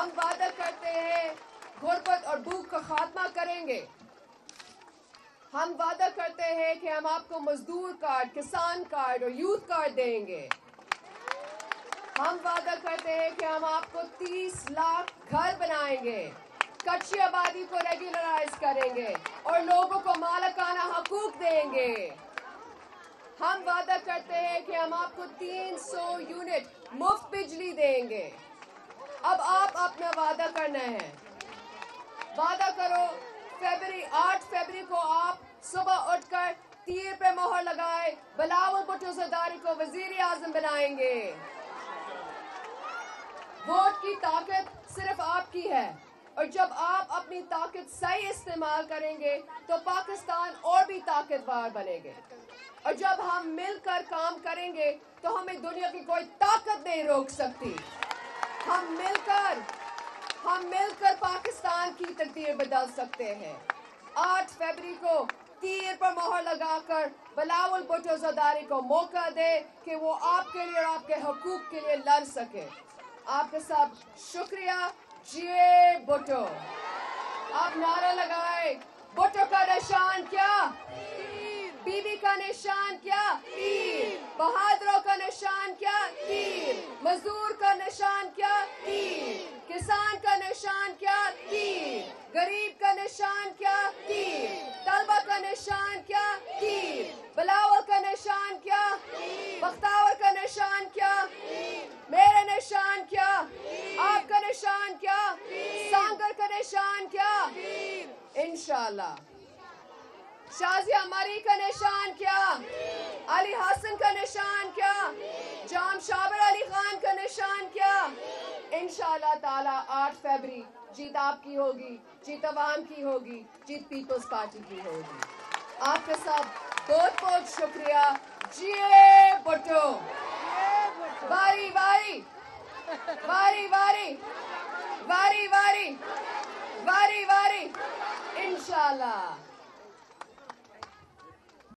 ہم وعدہ کرتے ہیں غربت اور بھوک کا خاتمہ کریں گے. ہم وعدہ کرتے ہیں کہ ہم آپ کو مزدور کارڈ، کسان کارڈ اور یوتھ کارڈ دیں گے. ہم وعدہ کرتے ہیں کہ ہم آپ کو 30 لاکھ گھر بنائیں گے، کچی آبادی کو ریگولرائز کریں گے اور لوگوں کو مالکانہ حقوق دیں گے. ہم وعدہ کرتے ہیں کہ ہم آپ کو 300 یونٹ مفت بجلی دیں گے. اب آپ اپنا وعدہ کرنا ہے. وعدہ کرو 8 فروری کو آپ صبح اٹھ کر تیر پہ مہر لگائے بلاول بھٹو زرداری کو وزیر اعظم بنائیں گے. ووٹ کی طاقت صرف آپ کی ہے، اور جب آپ اپنی طاقت صحیح استعمال کریں گے تو پاکستان اور بھی طاقتور بنے گے. اور جب ہم مل کر کام کریں گے تو ہمیں دنیا کی کوئی طاقت نہیں روک سکتی. ہم مل کر پاکستان کی تقدیر بدل سکتے ہیں. 8 فروری کو تیر پر مہر لگا کر بلاول بھٹو زرداری کو موقع دے کہ وہ آپ کے لیے اور آپ کے حقوق کے لیے لڑ سکے. آپ کا سب شکریہ. جیے بھٹو. آپ نعرہ لگائے. بھٹو کا نشان کیا؟ بی بی کا نشان کیا؟ تیر. بہادروں کا نشان کیا؟ تیر. مزدور کا نشان کیا؟ تیر. کسان کا نشان کیا؟ تیر. غریب کا نشان کیا؟ تیر. طلبہ کا نشان کیا؟ تیر. بلاول کا نشان کیا؟ بختاور کا نشان کیا؟ میرا نشان کیا؟ آپ کا نشان کیا؟ سانگر کا نشان کیا؟ انشاءاللہ. شازیہ مری کا نشان کیا؟ علی حسن کا نشان کیا؟ جام شابر علی خان کا نشان کیا؟ انشاءاللہ تعالی 8 فروری جیت آپ کی ہوگی، جیت عوام کی ہوگی، جیت پیپلز پارٹی کی ہوگی. آپ کا سب بہت بہت شکریہ. جیے بھٹو. واری واری واری واری واری واری واری واری انشاءاللہ.